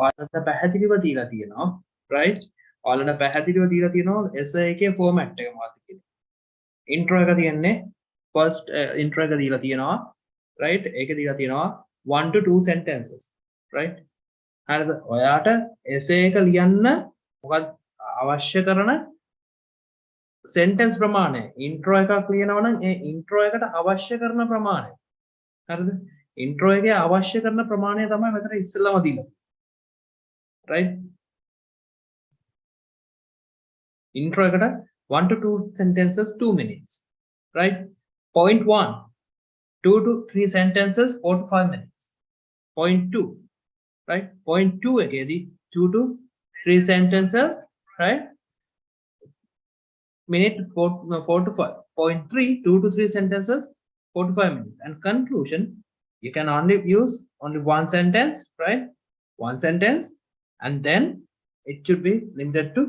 ඔයාලට පැහැදිලිව දීලා තියෙනවා right ඔයාලට පැහැදිලිව දීලා තියෙනවා essay එකේ format එක මොකක්ද කියලා intro එක තියෙන්නේ first intro එක දීලා තියෙනවා right ඒක දීලා තියෙනවා 1 to 2 sentences right හරිද ඔයාට essay එක ලියන්න මොකක්ද අවශ්‍ය කරන sentence ප්‍රමාණය intro එකක් ලියනවා නම් ඒ intro එකට අවශ්‍ය කරන ප්‍රමාණය හරිද intro එකේ අවශ්‍ය කරන ප්‍රමාණය තමයි මෙතන ඉස්සෙල්ලාම දීලා right intro එකට 1 to 2 sentences 2 minutes right point 1 2 to 3 sentences 4 to 5 minutes point 2 right point 2 එකේදී 2 to 3 sentences right minute 4 to 5 point 3 2 to 3 sentences 4 to 5 minutes and conclusion you can only use only one sentence right one sentence and then it should be limited to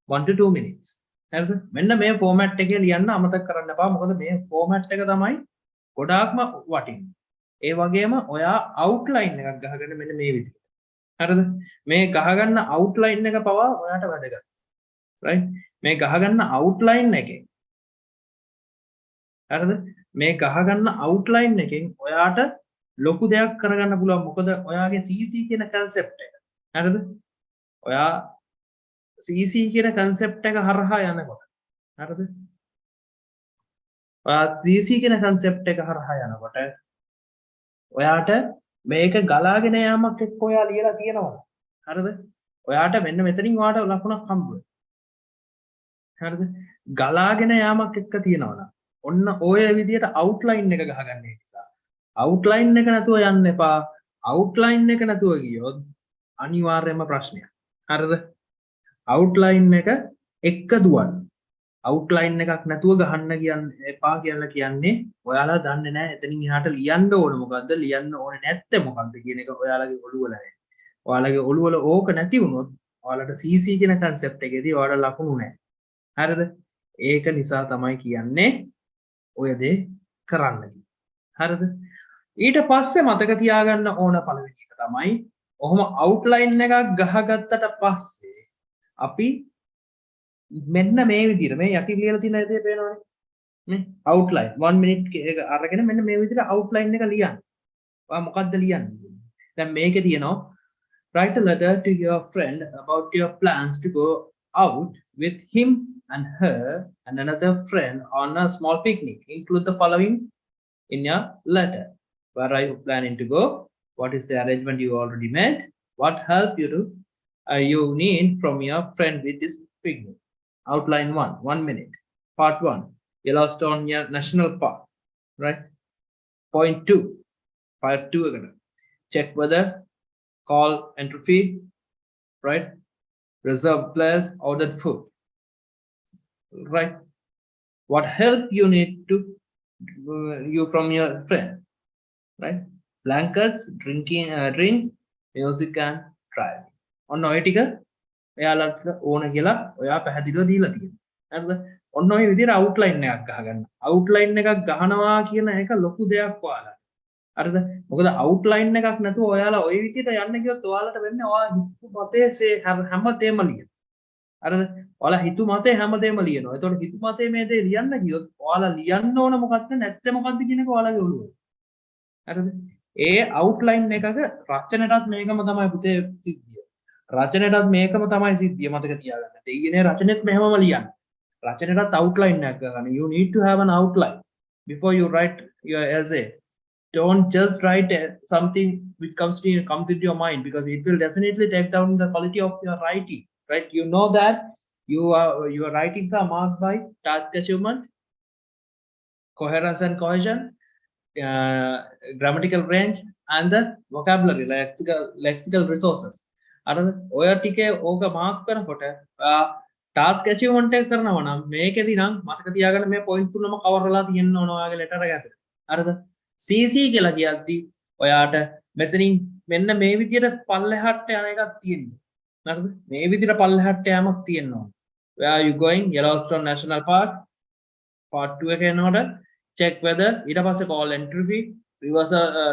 1 to 2 minutes හරිද මෙන්න මේ format එකේ ලියන්න අමතක කරන්න එපා මොකද මේ format එක තමයි ගොඩාක්ම වටින්නේ ඒ වගේම ඔයා outline එකක් ගහගෙන මෙන්න මේ විදිහට හරිද මේ ගහගන්න outline එක පවා ඔයාට වැදගත් right මේ ගහගන්න outline එකෙන් හරිද මේ ගහගන්න outline එකෙන් ඔයාට ලොකු දෙයක් කරගන්න පුළුවන් මොකද ඔයාගේ CC කියන concept එක හරිද ඔයා CC කියන concept එක හරහා යනකොට හරිද ඔයා CC කියන concept එක හරහා යනකොට ඔයාට මේක ගලාගෙන යාමක් එක්ක ඔයා ලියලා තියෙනවා හරිද ඔයාට මෙන්න මෙතනින් ඔයාට ලකුණක් හම්බ වෙනවා හරිද ගලාගෙන යාමක් එක්ක තියෙනවා ඔන්න ඔය විදිහට outline එක ගහගන්න නිසා outline එක නැතුව යන්න එපා outline එක නැතුව ගියොත් අනිවාර්යයෙන්ම ප්‍රශ්නයක් හරිද outline එක එක්ක දුවන්න outline එකක් නැතුව ගහන්න කියන්නේ එපා කියලා කියන්නේ ඔයාලා දන්නේ නැහැ එතනින් එහාට ලියන්න ඕන මොකද්ද ලියන්න ඕනේ නැත්තේ මොකද්ද කියන එක ඔයාලගේ ඔළුව වල නැහැ ඔයාලගේ ඔළුව වල ඕක නැති වුණොත් ඔයාලට CC කියන concept එකේදී ඔයාලට ලකුණු නැහැ හරිද ඒක නිසා තමයි කියන්නේ ඔය දේ කරන්න හරිද ඊට පස්සේ මතක තියාගන්න ඕන පළවෙනි එක තමයි ඔහොම outline එකක් ගහගත්තට පස්සේ අපි මෙන්න මේ විදිහට මේ යටි ලියලා තියෙන දේ පේනවනේ නේ outline 1 minute එක අරගෙන මෙන්න මේ විදිහට outline එක ලියන්න. ඔයා මොකද්ද ලියන්නේ? දැන් මේකේ තියෙනවා write a letter to your friend about your plans to go out with him and her and another friend on a small picnic. Include the following in your letter. Where are you planning to go? What is the arrangement you already made? What help you need from your friend with this picnic? Outline 1 minute. Part 1 Yellowstone National Park. Right. Point 2 part 2 again. Check weather, call entry fee. Right. Reserve place, ordered food. Right. What help you need to you from your friend. Right. Blankets, drinks, music and driving. ඔන්න ඔය ටික එයාලට ඕන කියලා ඔයා පැහැදිලිව දීලා තියෙනවා. හරිද? ඔන්න ඔය විදිහට outline එකක් ගහගන්න. outline එකක් ගහනවා කියන එක ලොකු දෙයක් ඔයාලට. හරිද? මොකද outline එකක් නැතුව ඔයාලා ඔය විදිහට යන්න ගියොත් ඔයාලට වෙන්නේ ඔයා හිතු මතේ හැමදේම ලියන. හරිද? ඔයාලා හිතු මතේ හැමදේම ලියනවා. ඒතකොට හිතු මතේ මේ දේ ලියන්න ගියොත් ඔයාලා ලියන්න ඕන මොකක්ද නැත්te මොකක්ද කියන එක ඔයාලගේ ඔළුවේ. හරිද? ඒ outline එකක රචනයටත් මේකම තමයි පුතේ සිද්ධිය. රචනයටත් මේකම තමයි සිද්ධිය මතක තියාගන්න. ඒ කියන්නේ රචනෙත් මෙහෙමම ලියන්න. රචනයටත් outline එකක් ගන්න. You need to have an outline before you write your essay. Don't just write something which comes into your mind because it will definitely take down the quality of your writing. Right? You know that your writings are marked by task achievement, coherence and cohesion, grammatical range, and the vocabulary, lexical resources. අර ඔය ටිකේ ඕක mark කරනකොට task අචීව්මන්ට් එක කරනවා නම් මේකෙදි නම් මතක තියාගන්න මේ පොයින්ට් තුනම කවර් වෙලා තියෙන්න ඕන ඔයාගේ ලෙටර් එක ඇතුලේ. හරිද? CC කියලා කියද්දි ඔයාට මෙතනින් මෙන්න මේ විදිහට පල්ලෙහාට යන එකක් තියෙනවා. හරිද? මේ විදිහට පල්ලෙහාට යamak තියෙනවා. Where are you going? Yellowstone National Park. Part 2 එක එනකොට check weather ඊට පස්සේ call entry fee,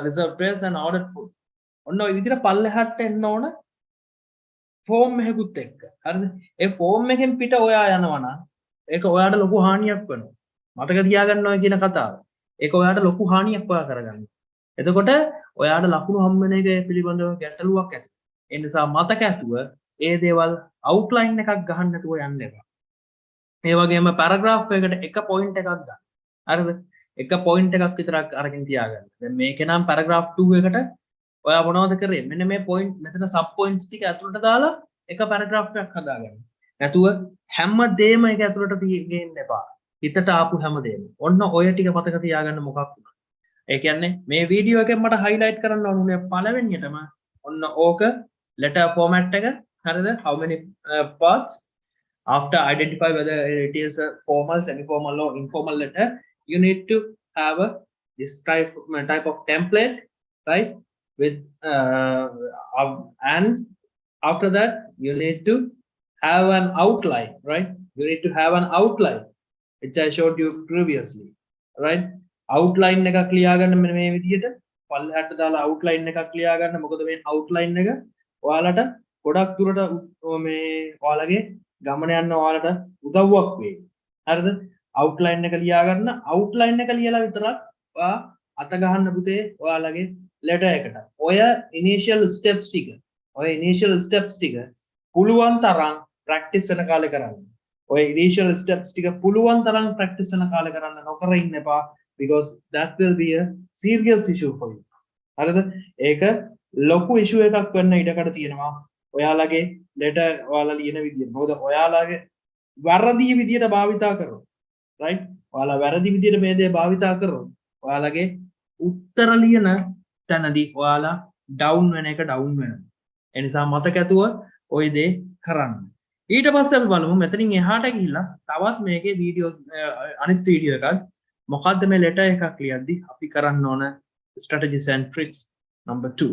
reserve place and ordered food. ඔන්න ඔය විදිහට පල්ලෙහාට එන්න ඕන ෆෝම් එකකුත් එක්ක. හරිද? ඒ ෆෝම් එකෙන් පිට ඔයා යනවා නම් ඒක ඔයාට ලොකු හානියක් වෙනවා. මතක තියාගන්න ඕන කියන කතාව. ඒක ඔයාට ලොකු හානියක් ඔයා කරගන්න. එතකොට ඔයාට ලකුණු හම්බ වෙන එක පිළිබඳව ගැටලුවක් ඇති. ඒ නිසා මතක ඇතුව ඒ දේවල් අවුට්ලයින් එකක් ගහන්න නැතුව යන්න එපා. ඒ වගේම පැරග්‍රාෆ් එකකට එක පොයින්ට් එකක් ගන්න. හරිද? එක පොයින්ට් එකක් විතරක් අරගෙන තියාගන්න. දැන් මේකේ නම් පැරග්‍රාෆ් 2 එකට ඔයා මොනවද කරේ? මෙන්න මේ පොයින්ට් මෙතන සබ් පොයින්ට්ස් ටික ඇතුළට දාලා එක පැරග්‍රාෆ් එකක් හදාගන්න. නැතුව හැම දෙයක්ම ඒක ඇතුළට ගේන්න එපා. හිතට ආපු හැම දෙයක්ම. ඔන්න ඔය ටික මතක තියාගන්න මොකක් වුණා. ඒ කියන්නේ මේ වීඩියෝ එකෙන් මට highlight කරන්න ඕනේ පළවෙනියටම ඔන්න ඕක letter format එක. හරිද? How many parts? After identify whether it is a formal, semi-formal or informal letter, you need to have this type of template, right? With and after that you need to have an outline, right? You need to have an outline which I showed you previously, right? Outline එක clear ගන්න මෙන්න මේ විදිහට පල්ලෙහාට දාලා outline එකක් clear ගන්න. මොකද මේ outline එක ඔයාලට ගොඩක් දුරට මේ ඔයාලගේ ගමන යන්න ඔයාලට උදව්වක් වෙයි. හරිද? outline එක ලියා ගන්න. outline එක ලියලා විතරක් ඔයා අත ගහන්න පුතේ ඔයාලගේ letter එකට. ඔය initial steps ටික පුළුවන් තරම් practice වෙන කාලේ කරන්න. ඔය initial steps ටික පුළුවන් තරම් practice වෙන කාලේ කරන්න නොකර ඉන්න එපා, because that will be a serious issue for you. හරිද? ඒක ලොකු issue එකක් වෙන්න ඉඩකඩ තියෙනවා ඔයාලගේ letter ඔයාලා ලියන විදිය. මොකද ඔයාලගේ වැරදි විදියට භාවිතා කරනවා. right? ඔයාලා වැරදි විදියට මේ දේ භාවිතා කරනවා. ඔයාලගේ උත්තර ලියන තැනදී ඔයාලා down වෙන එක down වෙනවා. ඒ නිසා මතක ඇතුව ওই දේ කරන්න. ඊට පස්සේ අපි බලමු මෙතනින් එහාට ගිහිල්ලා තවත් මේකේ වීඩියෝස් අනිත් වීඩියෝ එකක් මොකද්ද මේ letter එකක් ලියද්දි අපි කරන්න ඕන strategies and tricks number 2.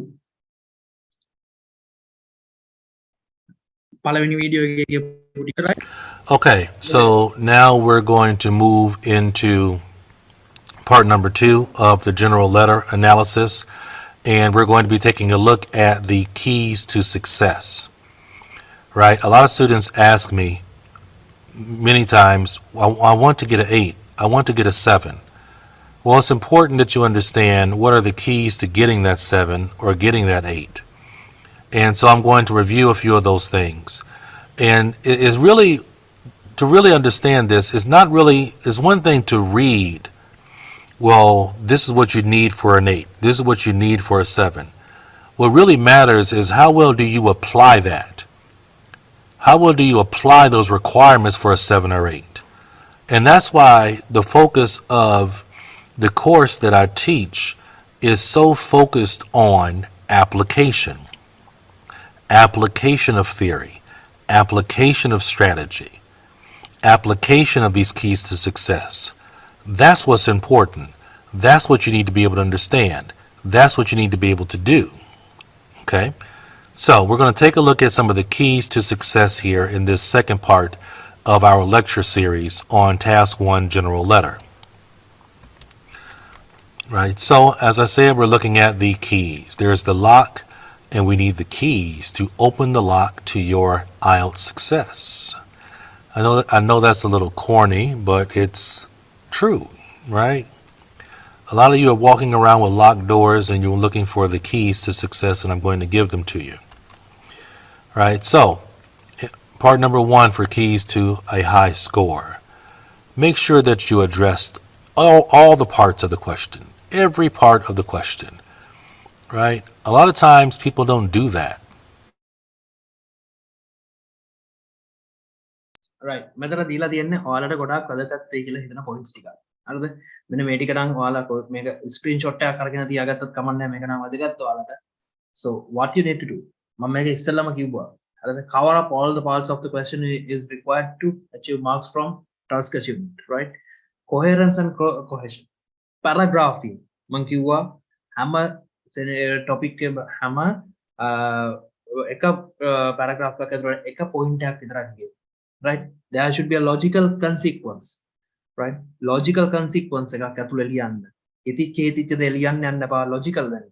පළවෙනි වීඩියෝ එකේ right? Okay, so now we're going to move into part number 2 of the general letter analysis, and we're going to be taking a look at the keys to success. Right? A lot of students ask me many times, I want to get an 8, I want to get a 7. Well, it's important that you understand what are the keys to getting that 7 or getting that 8. And so I'm going to review a few of those things. And it is really, to really understand this, is one thing to read, well, this is what you need for an 8, this is what you need for a 7. What really matters is how well do you apply that? How well do you apply those requirements for a 7 or 8? And that's why the focus of the course that I teach is so focused on application. Application of theory, application of strategy, application of these keys to success. That's what's important. That's what you need to be able to understand. That's what you need to be able to do. Okay? So we're going to take a look at some of the keys to success here in this second part of our lecture series on Task 1 General Letter. Right, so as I said, we're looking at the keys. There's the lock, and we need the keys to open the lock to your IELTS success. I know that's a little corny, but it's true, right? A lot of you are walking around with locked doors and you're looking for the keys to success, and I'm going to give them to you. Right, so part number 1 for keys to a high score. Make sure that you addressed all the parts of the question, every part of the question. Right? A lot of times people don't do that. right. මෙතන දීලා තියෙන්නේ ඔයාලට ගොඩාක් වැදගත් වෙයි කියලා හිතන points ටිකක්. හරිද? මෙන්න මේ ටික නම් ඔයාලා මේක ස්ක්‍රීන්ෂොට් එකක් අරගෙන තියාගත්තත් කමක් නැහැ. මේක නම් වැදගත් ඔයාලට. So what you need to do? මම මේක ඉස්සෙල්ලාම කිව්වා. හරිද? Cover up all the parts of the question is required to achieve marks from task achievement, right? Coherence and cohesion. Paragraphing. මම කිව්වා හැම topic හැම එක paragraph එකක ඇතුළේ එක point එකක් විතරක් ගියේ. Right? There should be a logical consequence. Right? Logical consequence එකක් ඇතුළේ ලියන්න. ඉතිච්ච දේ ලියන්න යන්න එපා, logical වෙන්න.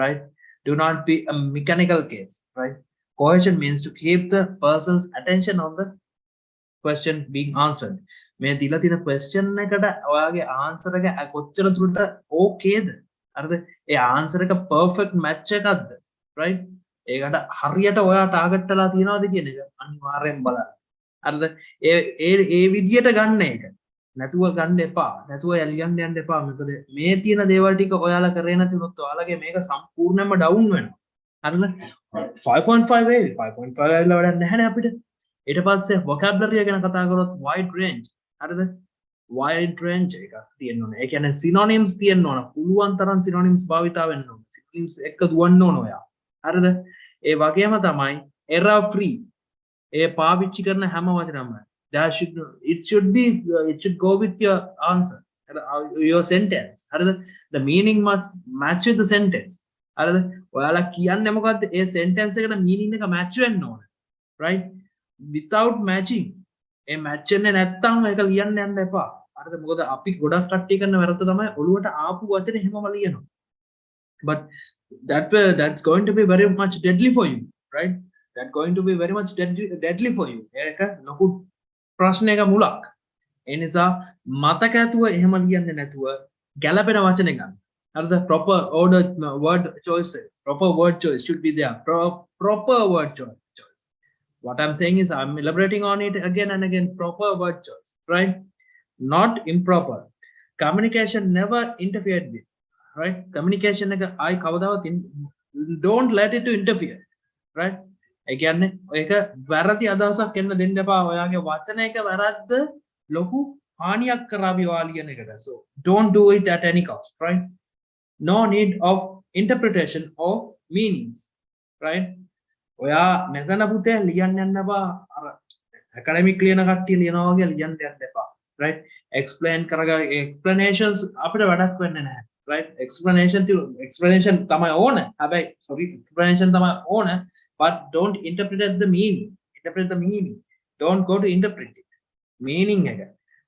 Right? Do not be a mechanical case. Right? Cohesion means to keep the person's attention on the question being answered. මේ දීලා තියෙන question එකට ඔයාගේ answer එක කොච්චර දුරට okayද? හරිද? ඒ answer එක perfect match එකක්ද? right? ඒකට හරියට ඔයා target කරලා තියනවාද කියන එක අනිවාර්යෙන් බලන්න. හරිද? ඒ විදියට ගන්න එක. නැතුව ගන්න එපා. නැතුව යලියන්න යන්න එපා. මොකද මේ තියෙන දේවල් ටික ඔයාලා කරේ නැති වුණොත් ඔයාලගේ මේක සම්පූර්ණයෙන්ම down වෙනවා. හරිද? 5.5 වේවි. 5.5 ඇවිල්ලා වැඩක් නැහැ නේ අපිට. ඊට පස්සේ vocabulary ගැන කතා කරොත් wide range. හරිද? wide range එකක් තියෙන්න ඕනේ. ඒ කියන්නේ synonyms තියෙන්න ඕන. පුළුවන් තරම් synonyms භාවිතා වෙන්න ඕන. synonyms එක දුවන්න ඕන ඔයා. හරිද? ඒ වගේම තමයි error free. ඒ පාවිච්චි කරන හැම වචනම it should go with your answer, your sentence. හරිද? the meaning must match with the sentence. හරිද? ඔයාලා කියන්නේ මොකද්ද? ඒ sentence එකට meaning එක match වෙන්න ඕන. right? without matching ඒ match වෙන්නේ නැත්තම් ඒක ලියන්න යන්න එපා. හරිද? මොකද අපි ගොඩක් කට්ටිය කරන වැරද්ද තමයි ඔළුවට ආපු වචනේ හැමම ලියනවා. but that's going to be very much deadly for you, right? That's going to be very much deadly for you. ඒක ලොකු ප්‍රශ්නයක මුලක්. ඒ නිසා මතක ඇතුව එහෙම ලියන්නේ නැතුව ගැළපෙන වචන ගන්න. හරිද? proper order word choice, proper word choice should be there. Proper word choice. What I'm saying is I'm elaborating on it again and again. Proper word choice, right? Not improper. Communication never interfered with, right? Communication I don't let it to interfere, right? Again, ඒක වැරදි අදහසක් එන්න දෙන්න එපා. ඔයාගේ වචන එක වැරද්ද ලොකු හානියක් කරાવી වාලියන එකට. So don't do it at any cost, right? No need of interpretation or meanings, right? ඔයා මෙතන පුතේ ලියන්න යන්න එපා. අර academic ලියන කට්ටිය ලියනවා වගේ ලියන්න යන්න එපා. right? explain කරගා explanations අපිට වැඩක් වෙන්නේ නැහැ. right? explanation තමයි ඕන. හැබැයි explanation තමයි ඕන. but don't interpret the meaning. Interpret the meaning. Don't go to interpret it. Meaning එක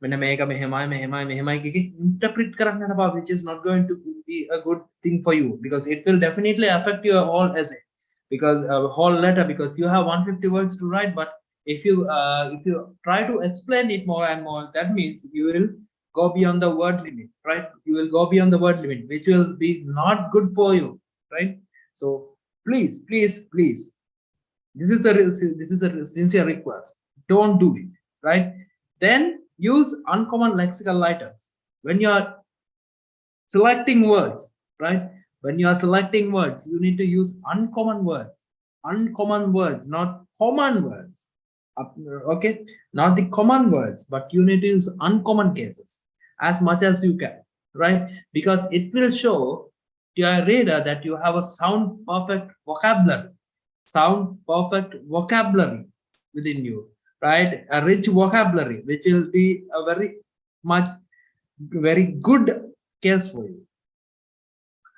මෙන්න මේක මෙහෙමයි කිය interpret කරන්න යනවා, which is not going to be a good thing for you, because it will definitely affect your whole essay, because whole letter, because you have 150 words to write. But if you try to explain it more and more, that means you will go beyond the word limit, right? You will go beyond the word limit, which will be not good for you, right? So please, this is a sincere request. Don't do it, right? Then use uncommon lexical items when you are selecting words, right? When you are selecting words, you need to use uncommon words, not common words. Okay, not the common words, but you need to use uncommon cases as much as you can, right? Because it will show to your reader that you have a sound perfect vocabulary within you, right? A rich vocabulary, which will be a very good case for you,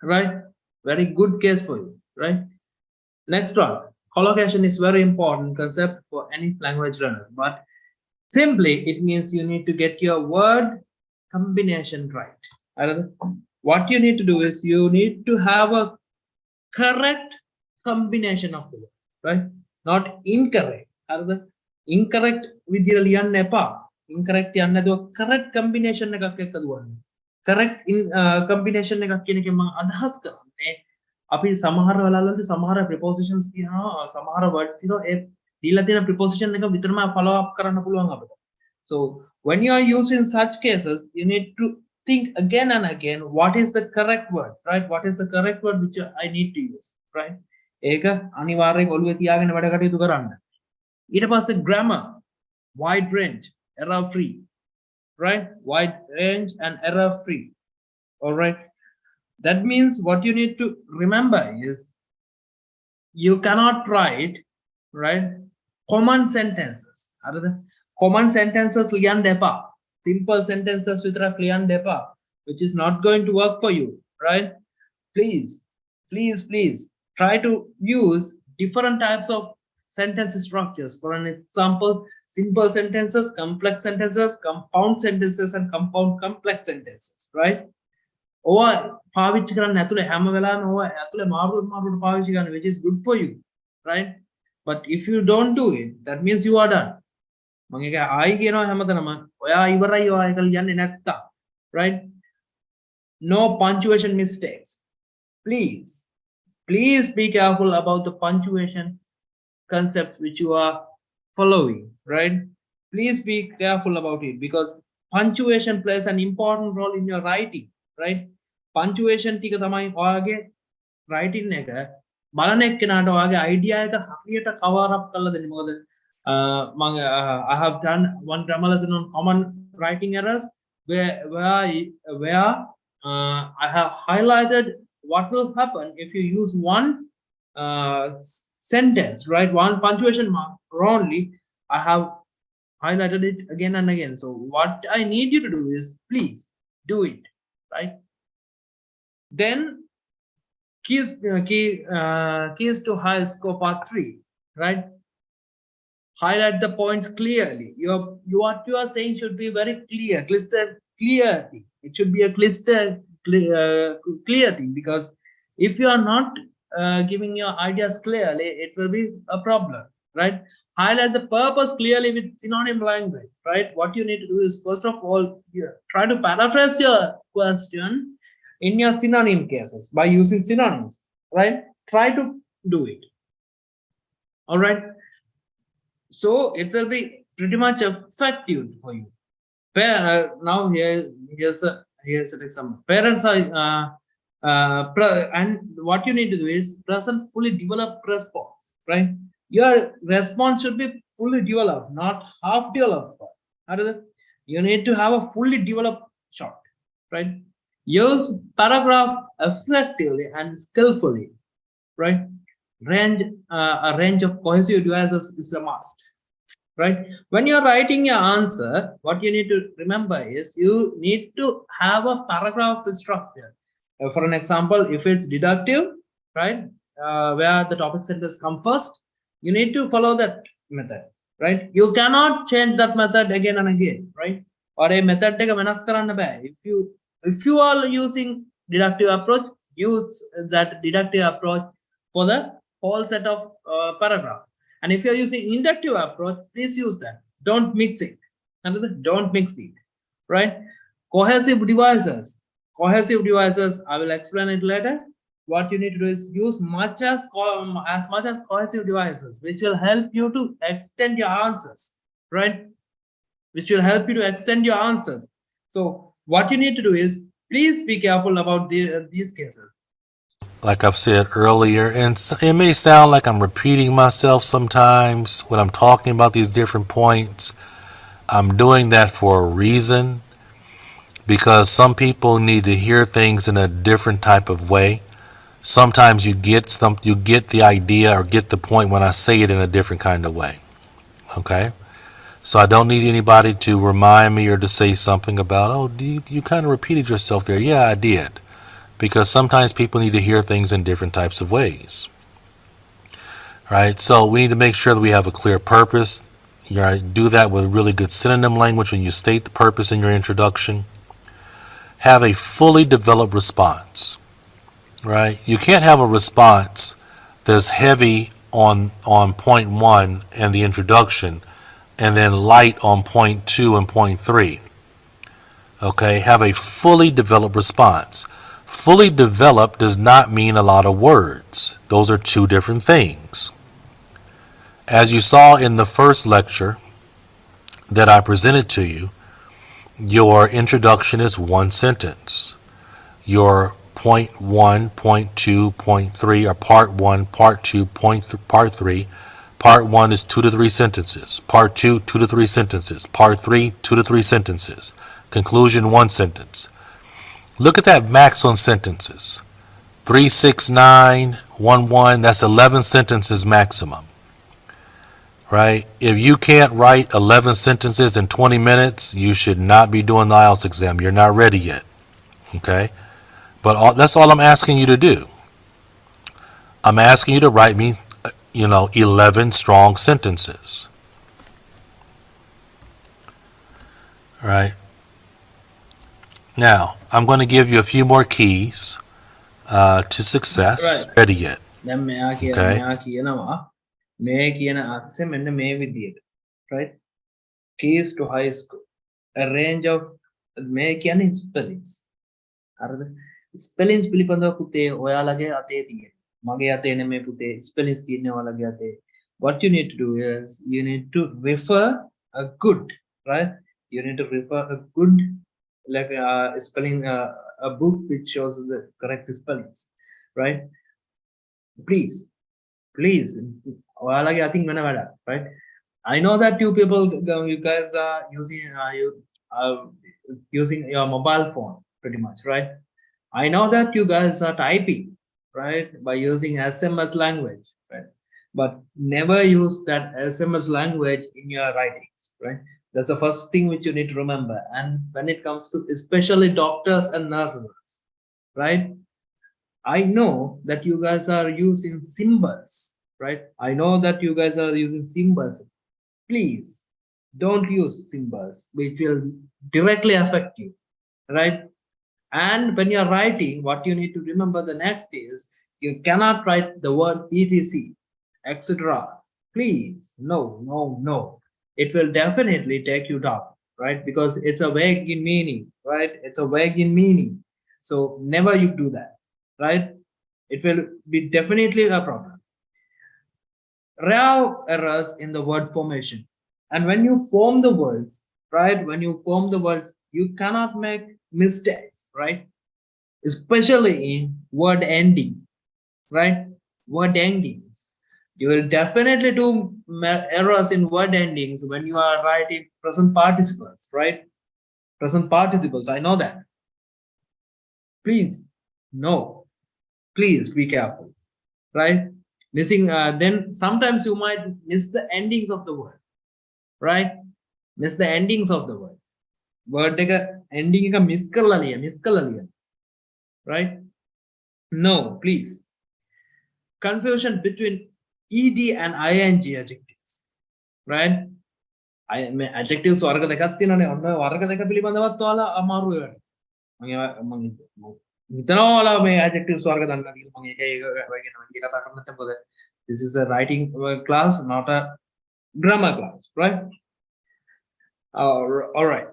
right? Very good case for you, right? Next one, collocation is very important concept for any language learner, but simply it means you need to get your word combination right. What you need to do is you need to have a correct combination of the word, right? Not incorrect. Incorrect with your nepa. Incorrect correct combination correct combination adhas karane. අපි සමහර වෙලාවලදී සමහර prepositions තියෙනවා, සමහර words තියෙනවා, ඒ දීලා තියෙන preposition එක විතරම follow up කරන්න පුළුවන් අපිට. So when you are using such cases, you need to think again and again, what is the correct word, right? What is the correct word which I need to use, right? ඒක අනිවාර්යෙන් ඔළුවේ තියාගෙන වැඩ කටයුතු කරන්න. ඊට පස්සේ grammar, wide range, error free, right? Wide range and error free. All right. That means what you need to remember is you cannot write, right, common sentences. Common sentences liyan depa. Simple sentences vithara liyan depa, which is not going to work for you, right? Please try to use different types of sentence structures. For an example, simple sentences, complex sentences, compound sentences, and compound complex sentences, right? Or පාවිච්චි කරන්න ඇතුලේ හැම වෙලාවෙම ඔය ඇතුලේ මාරුවට පාවිච්චි කරන්න, which is good for you, right? But if you don't do it, that means you are done. මම ඒක ආයි කියනවා හැමතැනම ඔයා ඉවරයි ඔයා ඒක ලියන්නේ නැත්තම්. Right? No punctuation mistakes. Please be careful about the punctuation concepts which you are following, right? Please be careful about it because punctuation plays an important role in your writing, right? Punctuation ටික තමයි ඔයාගේ writing එක බලන එක්කෙනාට ඔයාගේ idea එක හරියට cover up කරලා දෙන්නේ. මොකද I have done one grammar lesson on common writing errors where I have highlighted what will happen if you use one sentence, right? One punctuation mark wrongly. I have highlighted it again and again. So what I need you to do is please do it, right? Then keys to high score part 3, right? Highlight the points clearly. What you are saying should be very clear, clear thing. It should be a clear thing, because if you are not giving your ideas clearly, it will be a problem, right? Highlight the purpose clearly with synonym language, right? What you need to do is, first of all, try to paraphrase your question in your synonym cases by using synonyms, right? Try to do it. All right. So it will be pretty much effective for you. Now here's an example. Parents are and what you need to do is present fully developed response, right? Your response should be fully developed, not half developed. You need to have a fully developed shot, right? Use paragraph effectively and skillfully, right? A range of cohesive devices is a must, right? When you're writing your answer, what you need to remember is you need to have a paragraph structure. For an example, if it's deductive, right, where the topic sentence come first, you need to follow that method, right? You cannot change that method again and again, right? Or a method එක වෙනස් කරන්න බෑ. If you are using deductive approach, use that deductive approach for the whole set of paragraph. And if you're using inductive approach, please use that. Don't mix it. Don't mix it, right? Cohesive devices. I will explain it later. What you need to do is use as much as cohesive devices, which will help you to extend your answers, right? Which will help you to extend your answers. So what you need to do is, please be careful about these cases. Like I've said earlier, and it may sound like I'm repeating myself sometimes when I'm talking about these different points. I'm doing that for a reason, because some people need to hear things in a different type of way. Sometimes you get the idea or get the point when I say it in a different kind of way. Okay? So I don't need anybody to remind me or to say something about, oh, you kind of repeated yourself there. Yeah, I did. Because sometimes people need to hear things in different types of ways, right? So we need to make sure that we have a clear purpose. Do that with really good synonym language when you state the purpose in your introduction. Have a fully developed response, right? You can't have a response that's heavy on point 1 and the introduction, and then light on point 2 and point 3. Okay, have a fully developed response. Fully developed does not mean a lot of words. Those are two different things. As you saw in the first lecture that I presented to you, your introduction is one sentence. Your point 1, point 2, point 3 are part 1, part 2, part 3. Part 1 is 2 to 3 sentences. Part 2, 2 to 3 sentences. Part 3, 2 to 3 sentences. Conclusion, 1 sentence. Look at that max on sentences. 3, 6, 9, 1, 1, that's 11 sentences maximum. Right? If you can't write 11 sentences in 20 minutes, you should not be doing the IELTS exam. You're not ready yet. Okay? But that's all I'm asking you to do. I'm asking you to write me, 11 strong sentences. Right? Now, I'm going to give you a few more keys to success. Right. Ready yet? දැන් මෙයා Okay. කියනවා මේ කියන අස්සේ මෙන්න මේ විදියට. Right? Keys to high school. A range of මේ කියන්නේ spellings. හරිද? Spellings පිළිබඳව පුතේ ඔයාලගේ අතේ තියෙන. මගේ අතේ නෙමෙයි පුතේ spellings තියෙන්නේ ඔයාලගේ අතේ. What you need to do is you need to refer a good, right? You need to refer a good like spelling a book which shows the correct spellings, right? Please ඔයාලගේ අතින් වෙන වැඩක්, right? I know that you people, you guys are using your mobile phone pretty much, right? I know that you guys are typing, right, by using SMS language, right? But never use that SMS language in your writings, right? That's the first thing which you need to remember. And when it comes to especially doctors and nurses, right? I know that you guys are using symbols, right? I know that you guys are using symbols. Please don't use symbols which will directly affect you, right? And when you're writing, what you need to remember the next is you cannot write the word etc, etc. Please, no. It will definitely take you down, right? Because it's a vague in meaning, right? It's a vague in meaning. So never you do that, right? It will be definitely a problem. Rare errors in the word formation. And when you form the words, right? When you form the words, you cannot make mistakes, right? Especially in word ending, right? Word endings. You will definitely do errors in word endings when you are writing present participles, right? Present participles, I know that. Please, no. Please be careful, right? Missing, then sometimes you might miss the endings of the word, right? Miss the endings of the word. Word ending miss කරලා ලියන්න, right? No, please. Confusion between ed and ing adjectives, right? Adjectives වර්ග දෙකක් තියෙනනේ. ඔන්න වර්ග දෙක පිළිබඳවත් ඔයාලා අමාරු වෙනවා. මම හිතනවා ඔයාලා මේ adjectives වර්ග දන්නවා කියලා. මම ඒක වගේ කතා කරන්න නැත්නම් this is a writing class, not a grammar class, right? All right.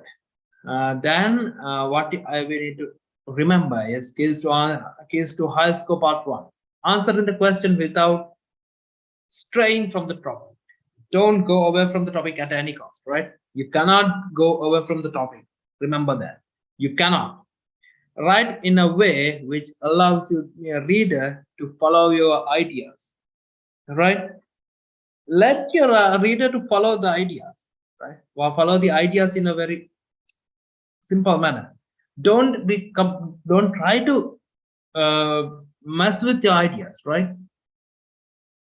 Then what we need to remember is keys to high score part 1. Answering the question without straying from the topic. Don't go away from the topic at any cost, right? You cannot go away from the topic. Remember that. You cannot. Write in a way which allows your reader to follow your ideas, right? Let your reader to follow the ideas, right? Or follow the ideas in a very simple manner. Don't try to mess with your ideas, right?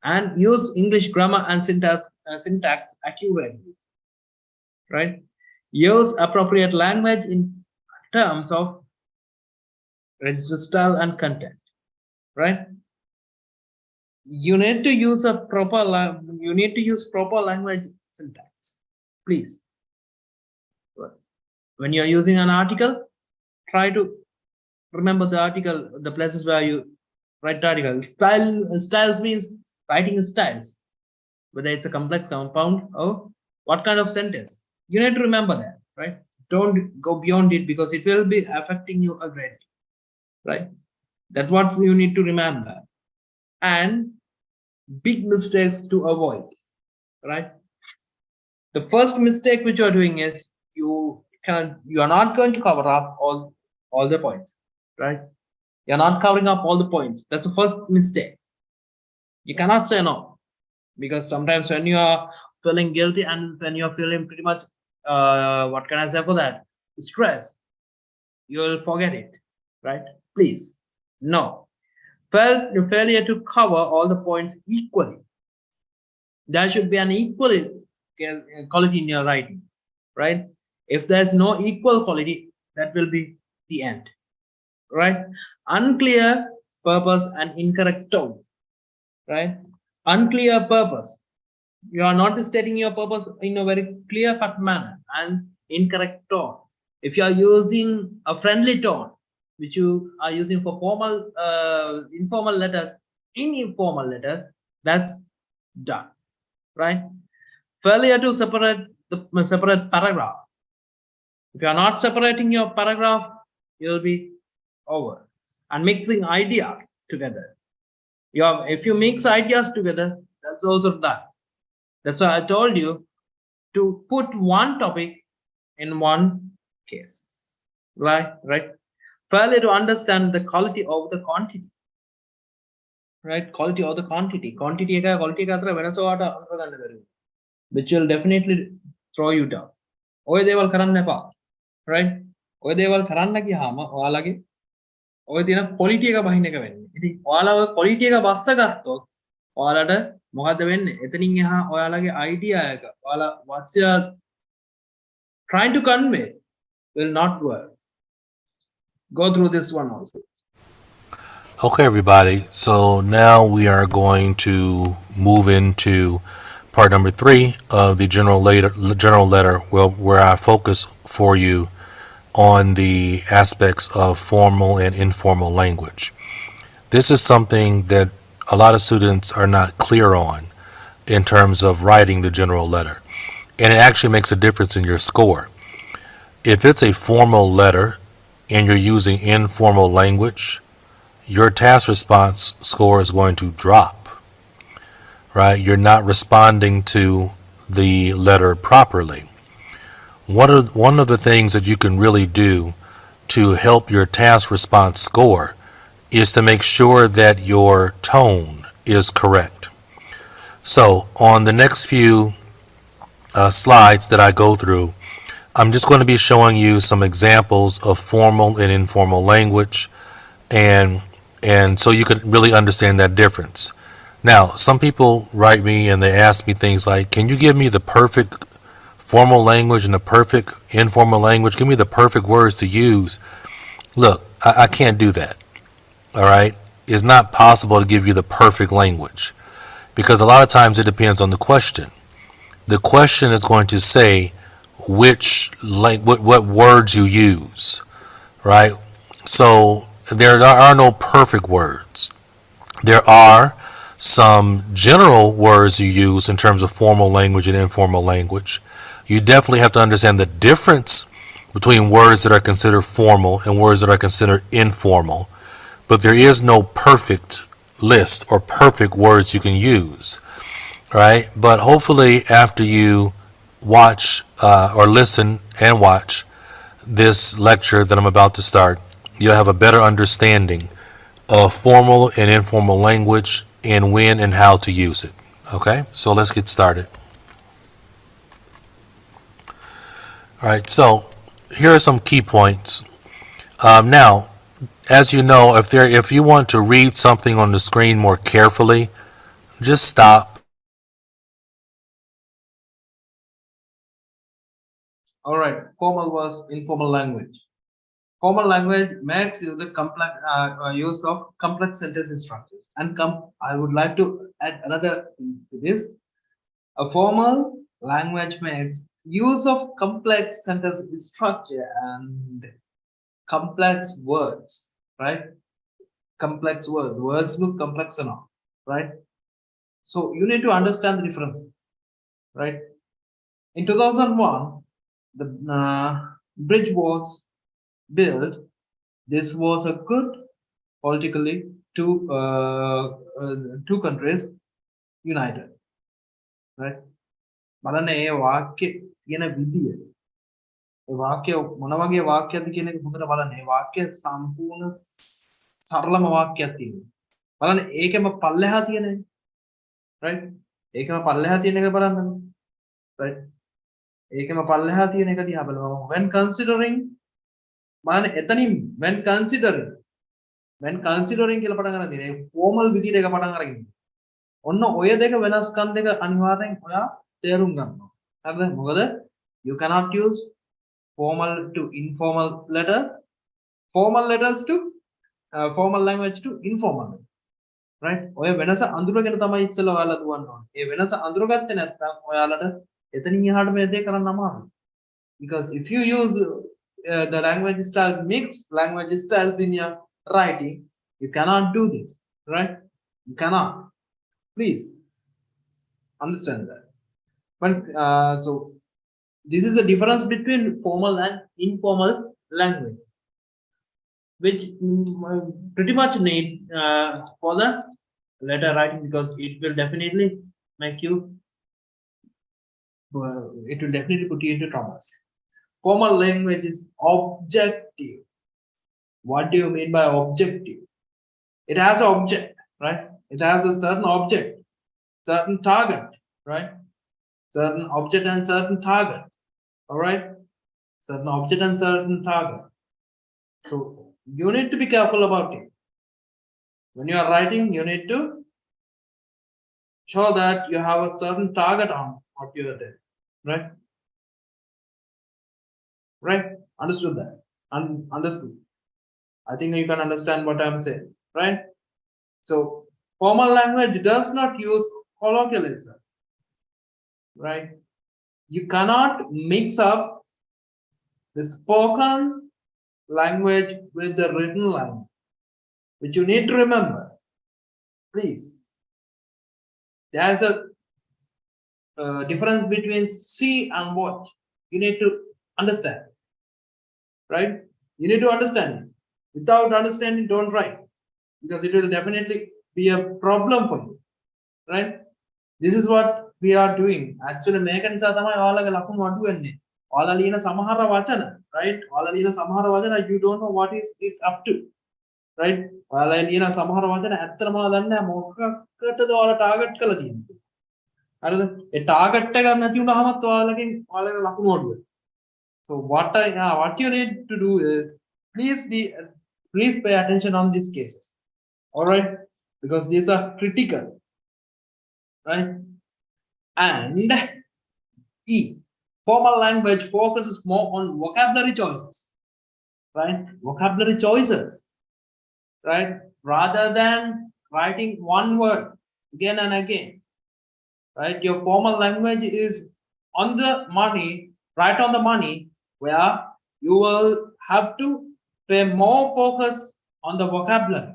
And use English grammar and syntax accurately, right? Use appropriate language in terms of register style and content, right? You need to use proper language syntax, please. When you're using an article, try to remember the article, the places where you write the article. Styles means writing styles, whether it's a complex compound or what kind of sentence. You need to remember that, right? Don't go beyond it because it will be affecting you a great, right? That's what you need to remember. And big mistakes to avoid, right? The first mistake which you are doing is you are not going to cover up all the points, right? You're not covering up all the points. That's the first mistake. You cannot say no, because sometimes when you are feeling guilty and when you're feeling pretty much what can I say for that, stress, you will forget it, right? Please, no. Failure to cover all the points equally. There should be an equal quality in your writing, right? If there's no equal quality, that will be the end, right? Unclear purpose and incorrect tone, right? Unclear purpose. You are not stating your purpose in a very clear-cut manner, and incorrect tone. If you are using a friendly tone, which you are using for informal letters, in informal letters, that's done, right? Failure to separate the separate paragraph. If you are not separating your paragraph, you'll be over. And mixing ideas together. If you mix ideas together, that's also done. That's why I told you to put one topic in one case. Right? Failure to understand the quality of the quantity. Right? Quality of the quantity. Quantity එක quality එක අතර වෙනස ඔයාලට අඳුර ගන්න බැරි. Which will definitely throw you down. ඔය දේවල් කරන්න එපා. Right? ඔය දේවල් කරන්න ගියාම ඔයාලගේ ඔය තියෙන quality එක බහින්න එක වෙන්නේ. ඉතින් ඔයාලා ඔය quality එක බස්ස ගත්තොත් ඔයාලට මොකද්ද වෙන්නේ? එතනින් එහා ඔයාලගේ idea එක ඔයාලා what you are trying to convey will not work. Go through this one also. Okay, everybody. So now we are going to move into part number 3 of the general letter, where I focus for you on the aspects of formal and informal language. This is something that a lot of students are not clear on in terms of writing the general letter, and it actually makes a difference in your score. If it's a formal letter and you're using informal language, your task response score is going to drop, right? You're not responding to the letter properly. One of the things that you can really do to help your task response score is to make sure that your tone is correct. So on the next few slides that I go through, I'm just going to be showing you some examples of formal and informal language, and so you can really understand that difference. Now, some people write me and they ask me things like, can you give me the perfect formal language and the perfect informal language? Give me the perfect words to use. Look, I can't do that. All right? It's not possible to give you the perfect language, because a lot of times it depends on the question. The question is going to say what words you use, right? So there are no perfect words. There are some general words you use in terms of formal language and informal language. You definitely have to understand the difference between words that are considered formal and words that are considered informal. But there is no perfect list or perfect words you can use, right? But hopefully after you watch or listen and watch this lecture that I'm about to start, you'll have a better understanding of formal and informal language and when and how to use it. Okay, so let's get started. All right, so here are some key points. Now, as you know, if you want to read something on the screen more carefully, just stop. All right, formal versus informal language. Formal language makes use the complex use of complex sentence structures. And I would like to add another thing to this. A formal language makes use of complex sentence structure and complex words, right? Complex words look complex enough, right? So you need to understand the difference, right? In 2001, the bridge was built. This was a good politically two countries united, right? බලන්න ඒ වාක්‍ය කියන විදිය ඒ වාක්‍ය මොන වගේ වාක්‍යද කියන එක හොඳට බලන්න. ඒ වාක්‍ය සම්පූර්ණ සරලම වාක්‍යයක් තියෙනවා. බලන්න ඒකෙම පල්ලෙහා තියෙන එක, right? ඒකම පල්ලෙහා තියෙන එක බලන්න, right? ඒකම පල්ලෙහා තියෙන එක දිහා බලමු. When considering බලන්න එතනින් when considering කියලා පටන් ගන්න තියෙන්නේ formal විදියට එක පටන් අරගෙන. ඔන්න ඔය දෙක වෙනස්කම් දෙක අනිවාර්යෙන් ඔයා තේරුම් ගන්නවා. හරිද? මොකද you cannot use formal to informal letters, formal letters to formal language to informal, right? ඔය වෙනස අඳුරගෙන තමයි ඉස්සෙල්ලා ඔයාලා දුවන්න ඕනේ. ඒ වෙනස අඳුරගත්තේ නැත්නම් ඔයාලට එතනින් එහාට මේ දේ කරන්න අමාරුයි. Because if you use the language styles, mixed language styles in your writing, you cannot do this, right? You cannot. Please understand that. So this is the difference between formal and informal language, which pretty much need for the letter writing, because it will definitely make you, it will definitely put you into troubles. Formal language is objective. What do you mean by objective? It has an object, right? It has a certain object, certain target, right? Certain object and certain target. All right, certain object and certain target. So you need to be careful about it. When you are writing, you need to show that you have a certain target on what you are doing, right? Right? Understood that? Understood. I think you can understand what I'm saying, right? So formal language does not use colloquialism, right? You cannot mix up the spoken language with the written language, which you need to remember. Please, there's a difference between see and watch. You need to understand, right? You need to understand it. Without understanding, don't write, because it will definitely be a problem for you, right? This is what we are doing. Actually, මේක නිසා තමයි ඔයාලගේ ලකුණු අඩු වෙන්නේ. ඔයාලා ලියන සමහර වචන, right? ඔයාලා ලියන සමහර වචන you don't know what is it up to, right? ඔයාලා ලියන සමහර වචන ඇත්තටම ඔයාලා දන්නේ නැහැ මොකකටද ඔයාලා ටාගට් කරලා තියෙන්නේ. හරිද? ඒ ටාගට් එක නැති වුණාමත් ඔයාලගේ ලකුණු අඩු වෙනවා. So what you need to do is please pay attention on these cases. All right, because these are critical, right? And E, formal language focuses more on vocabulary choices, right? Vocabulary choices, right? Rather than writing one word again and again, right? Your formal language is on the money, right on the money, where you will have to pay more focus on the vocabulary,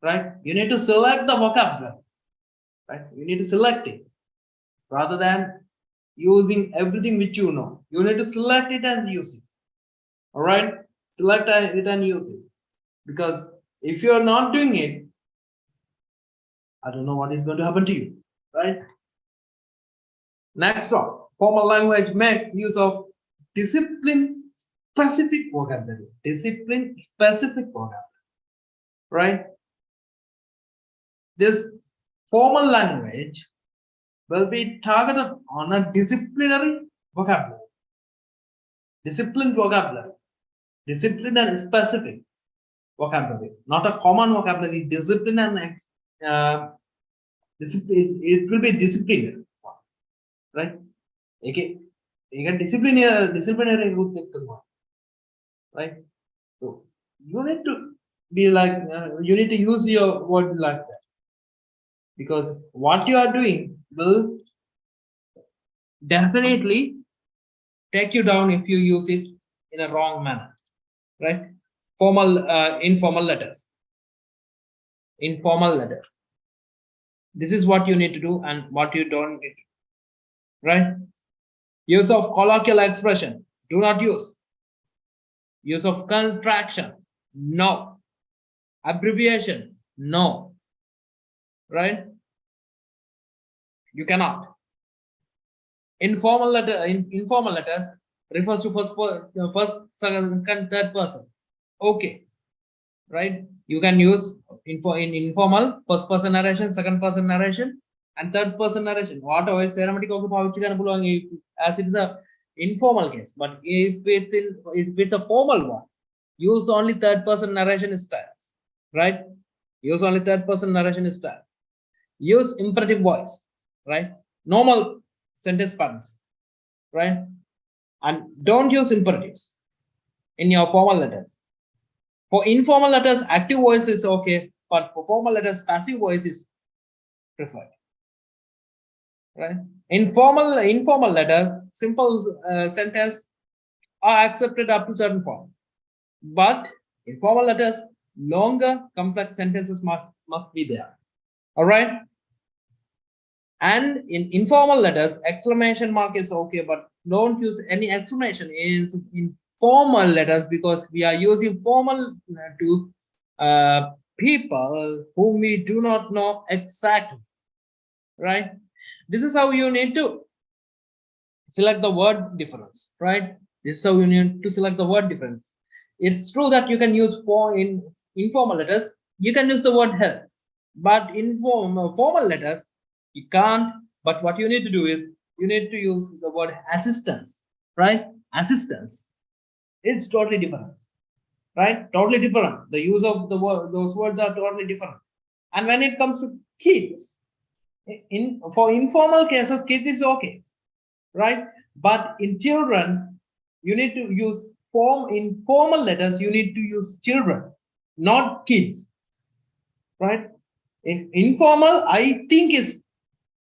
right? You need to select the vocabulary, right? You need to select it rather than using everything which you know. You need to select it and use it. All right, select it and use it, because if you are not doing it, I don't know what is going to happen to you, right? Next one, formal language makes use of discipline specific vocabulary. Discipline specific vocabulary, right? This formal language will be targeted on a disciplinary vocabulary. Disciplined vocabulary. Disciplined and specific vocabulary. Not a common vocabulary. Discipline and it will be disciplinary, right? Okay. You can disciplinary right? So you need to be like you need to use your word like that, because what you are doing will definitely take you down if you use it in a wrong manner, right? Informal letters. Informal letters. This is what you need to do and what you don't need to, right? Use of colloquial expression. Do not use. Use of contraction. No. Abbreviation. No. Right? You cannot. Informal letters refers to first, second, third person. Okay, right? You can use in informal first person narration, second person narration, and third person narration. What oil ceramic as it is a informal case, but if it's a formal one, use only third person narration styles, right? Use only third person narration style. Use imperative voice, right? Normal sentence patterns, right? And don't use imperatives in your formal letters. For informal letters, active voice is okay, but for formal letters, passive voice is preferred, right? Informal letters, simple sentence are accepted up to certain point, but in formal letters, longer complex sentences must be there. All right. And in informal letters, exclamation mark is okay, but don't use any exclamation in formal letters because we are using formal to people whom we do not know exactly, right? This is how you need to select the word difference, right? This is how you need to select the word difference. It's true that you can use in informal letters, you can use the word help, but in formal letters, you can't. But what you need to do is you need to use the word assistance, right? Assistance. It's totally different, right? Totally different. The use of the word, those words are totally different. And when it comes to kids, for informal cases, kids is okay, right? But in children, you need to use in formal letters, you need to use children, not kids, right? In informal, I think is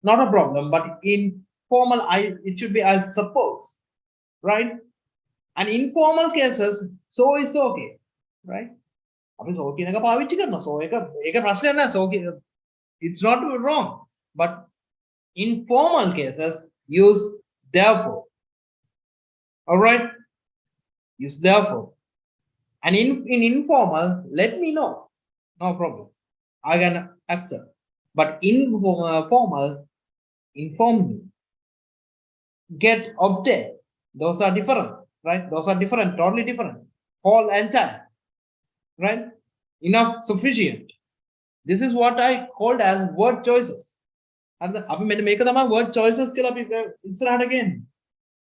not a problem, but in formal, it should be, I suppose, right? And informal cases, so is okay, right? So it's not wrong, but in formal cases, use therefore. All right, use therefore. And in informal, let me know, no problem, I can accept. But in formal, inform me, get, obtain, those are different, right? Those are different, totally different. Whole, entire, right? Enough, sufficient. This is what I called as word choices. And අපි මෙන්න මේක තමයි word choices කියලා අපි ඉස්සරහට ගන්නේ.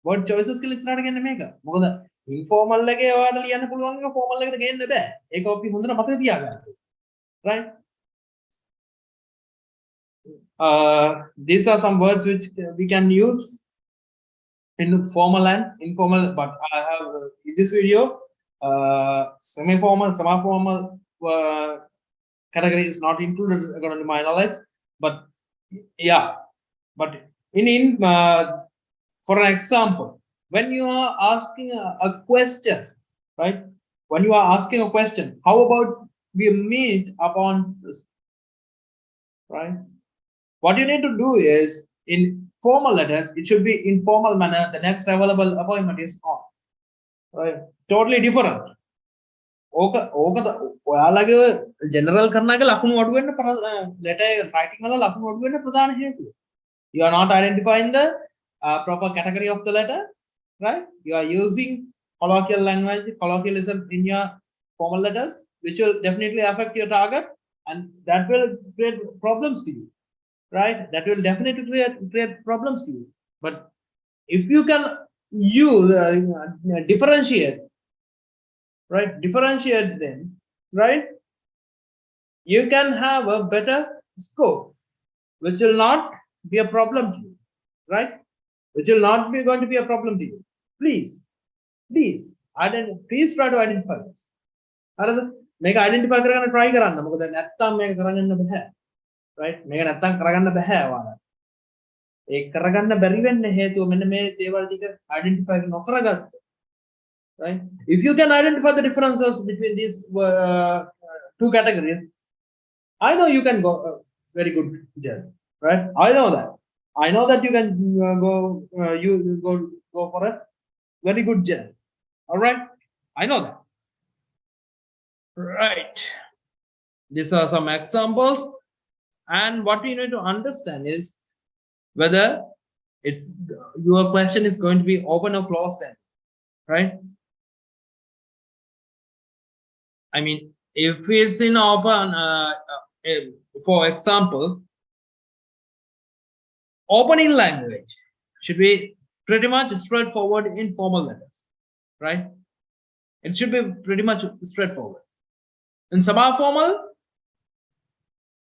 Word choices කියලා ඉස්සරහට ගන්නේ මේක. මොකද informal එකේ ඔයාලට ලියන්න පුළුවන් එක formal එකට ගේන්න බෑ. ඒක අපි හොඳට මතක තියාගන්න. Right? These are some words which we can use in formal and informal, but I have in this video semi-formal, semi-formal category is not included according to my knowledge, but yeah, but in for an example, when you are asking a question, right? When you are asking a question, how about we meet upon this, right? What you need to do is in formal letters, it should be in formal manner. The next available appointment is on, right? Totally different. ඔයාලගේ general කරනගේ ලකුණු අඩු වෙන්න letter writing වල ලකුණු අඩු වෙන්න ප්‍රධාන හේතුව. You are not identifying the proper category of the letter, right? You are using colloquial language, colloquialism in your formal letters, which will definitely affect your target, and that will create problems to you, right? That will definitely create problems to you. But if you can use differentiate, right? Differentiate them, right? You can have a better score, which will not be a problem to you, right? Which will not be going to be a problem to you. Please try to identify this. Make identify කරගන්න try කරන්න. මොකද නැත්තම් මේක කරගන්න බෑ. Right? මේක නැත්තම් කරගන්න බෑ ඔයාලා. ඒක කරගන්න බැරි වෙන්න හේතුව මෙන්න මේ දේවල් ටික identify නොකරගත්ත. Right? If you can identify the differences between these two categories, I know you can go very good job, right? I know that you can go for a very good job. All right, I know that. Right, these are some examples, and what you need to understand is whether it's your question is going to be open or closed end, right? I mean, if it's in open, for example, opening language should be pretty much straightforward in formal letters, right? It should be pretty much straightforward. In semi-formal,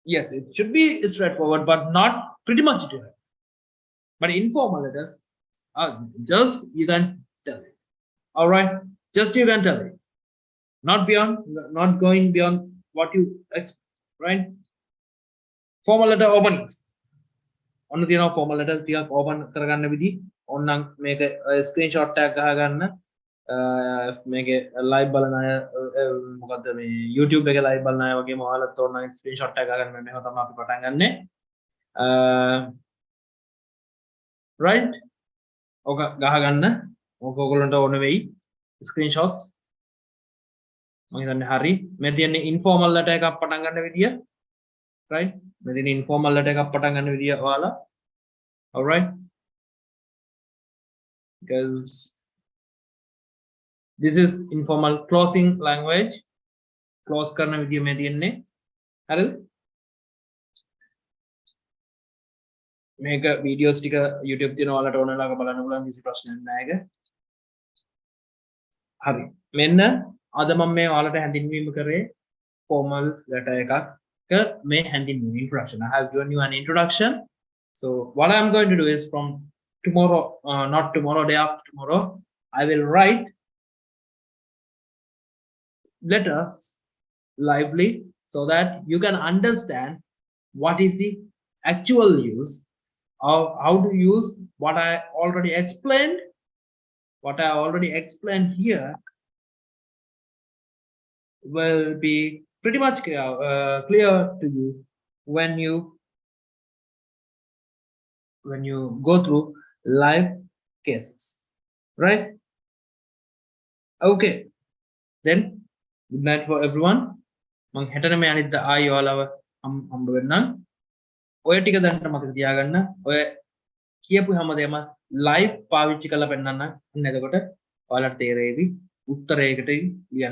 yes, it should be straightforward, but not pretty much different. But informal letters, just you can tell it. All right, just you can tell it. Not beyond, not going beyond what you expect, right? Formal letter openings. ඔන්න තියෙනවා formal letters ටිකක් open කරගන්න විදි. ඕනනම් මේක screenshot එකක් ගහගන්න. මේකේ live බලන අය මොකද්ද මේ YouTube එකේ live බලන අය වගේම ඔයාලත් ඕනනම් screenshot එකක් ගහගන්න මෙහෙම තමයි අපි පටන් ගන්නෙ. right? ඕක ගහගන්න. ඕක ඔයගොල්ලන්ට ඕන වෙයි. screenshots. මම හිතන්නේ හරි. මේ තියෙන්නේ informal letter එකක් පටන් ගන්න විදිය. right? මේ තියෙන්නේ informal letter එකක් පටන් ගන්න විදිය ඔයාලා. all right? Because this is informal closing language. Close කරන විදිය මේ තියෙන්නේ. හරිද? මේක වීඩියෝස් ටික YouTube තියෙන ඔයාලට ඕන ලාක බලන්න පුළුවන් කිසි ප්‍රශ්නයක් නැහැ ඒක. හරි. මෙන්න අද මම මේ ඔයාලට හැඳින්වීම කරේ formal letter එකක මේ හැඳින්වීම introduction. I have given you an introduction. So what I am going to do is from tomorrow, not tomorrow, day after tomorrow, I will write letters lively so that you can understand what is the actual use of how to use what I already explained. What I already explained here will be pretty much clear to you when you go through live cases, right? Okay, then good night for everyone. මං හෙටට මේ අනිද්දා ආයි ඔයාලව හම්බ වෙන්නම්. ඔය ටික දැනට මතක තියාගන්න. ඔය කියපු හැමදේම live පාවිච්චි කරලා පෙන්නන්න. එතකොට ඔයාලට තේරෙවි උත්තරයකට ලියන්න